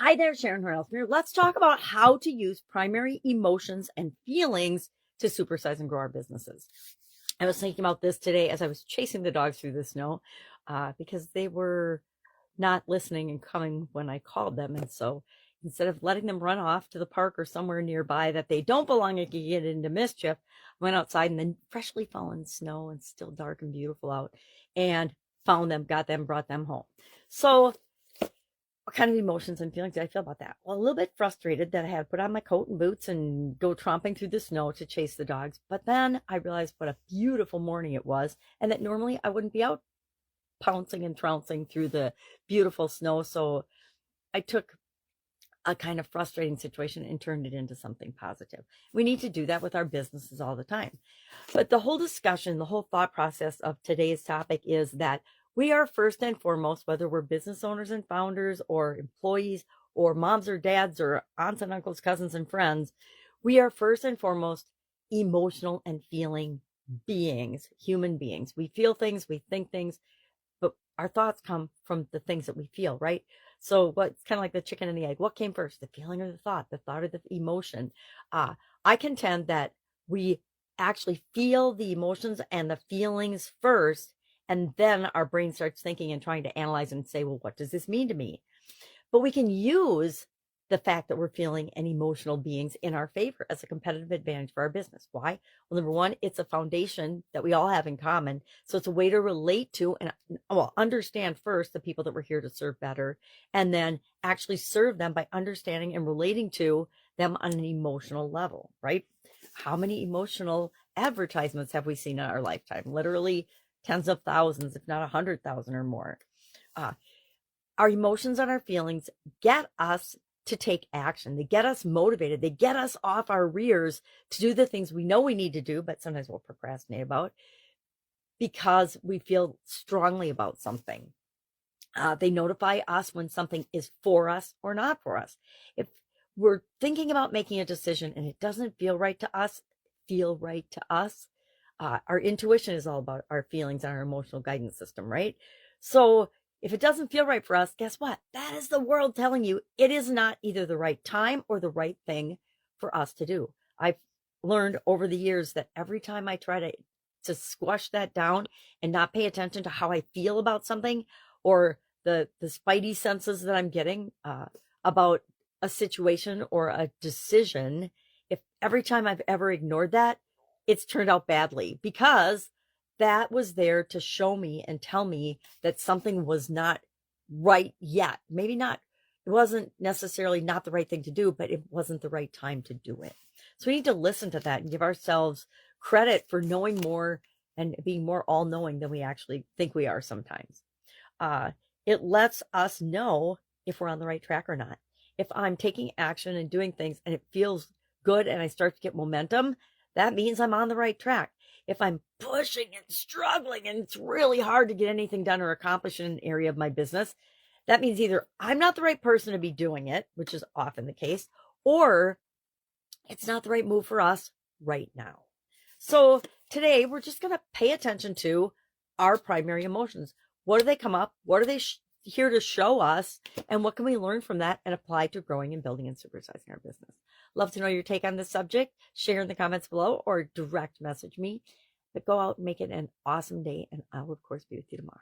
Hi there, Sharon Horne-Ellstrom here. Let's talk about how to use primary emotions and feelings to supersize and grow our businesses. I was thinking about this today as I was chasing the dogs through the snow because they were not listening and coming when I called them. And so instead of letting them run off to the park or somewhere nearby that they don't belong and can get into mischief, I went outside and then freshly fallen snow and still dark and beautiful out and found them, got them, brought them home. So what kind of emotions and feelings did I feel about that? Well, a little bit frustrated that I had to put on my coat and boots and go tromping through the snow to chase the dogs. But then I realized what a beautiful morning it was, and that normally I wouldn't be out pouncing and trouncing through the beautiful snow. So I took a kind of frustrating situation and turned it into something positive. We need to do that with our businesses all the time. But the whole discussion, the whole thought process of today's topic is that we are first and foremost, whether we're business owners and founders or employees or moms or dads or aunts and uncles, cousins and friends, we are first and foremost emotional and feeling beings, human beings. We feel things, we think things, but our thoughts come from the things that we feel, right? So what's kind of like the chicken and the egg? What came first, the feeling or the thought or the emotion? I contend that we actually feel the emotions and the feelings first, and then our brain starts thinking and trying to analyze and say, well, what does this mean to me? But we can use the fact that we're feeling and emotional beings in our favor as a competitive advantage for our business. Why? Well, number one, it's a foundation that we all have in common. So it's a way to relate to and understand first the people that we're here to serve better, and then actually serve them by understanding and relating to them on an emotional level, right? How many emotional advertisements have we seen in our lifetime? Literally tens of thousands, if not 100,000 or more. Our emotions and our feelings get us to take action. They get us motivated. They get us off our rears to do the things we know we need to do, but sometimes we'll procrastinate about because we feel strongly about something. They notify us when something is for us or not for us. If we're thinking about making a decision and it doesn't feel right to us, our intuition is all about our feelings and our emotional guidance system, right? So if it doesn't feel right for us, guess what? That is the world telling you it is not either the right time or the right thing for us to do. I've learned over the years that every time I try to squash that down and not pay attention to how I feel about something or the spidey senses that I'm getting about a situation or a decision, if every time I've ever ignored that, it's turned out badly, because that was there to show me and tell me that something was not right yet. Maybe not, it wasn't necessarily not the right thing to do, but it wasn't the right time to do it. So we need to listen to that and give ourselves credit for knowing more and being more all-knowing than we actually think we are sometimes. It lets us know if we're on the right track or not. If I'm taking action and doing things and it feels good and I start to get momentum, that means I'm on the right track. If I'm pushing and struggling and it's really hard to get anything done or accomplish in an area of my business, that means either I'm not the right person to be doing it, which is often the case, or it's not the right move for us right now. So today we're just going to pay attention to our primary emotions. What do they come up? What are they here to show us? And what can we learn from that and apply to growing and building and supersizing our business? Love to know your take on this subject. Share in the comments below or direct message me. But go out and make it an awesome day, and I will, of course, be with you tomorrow.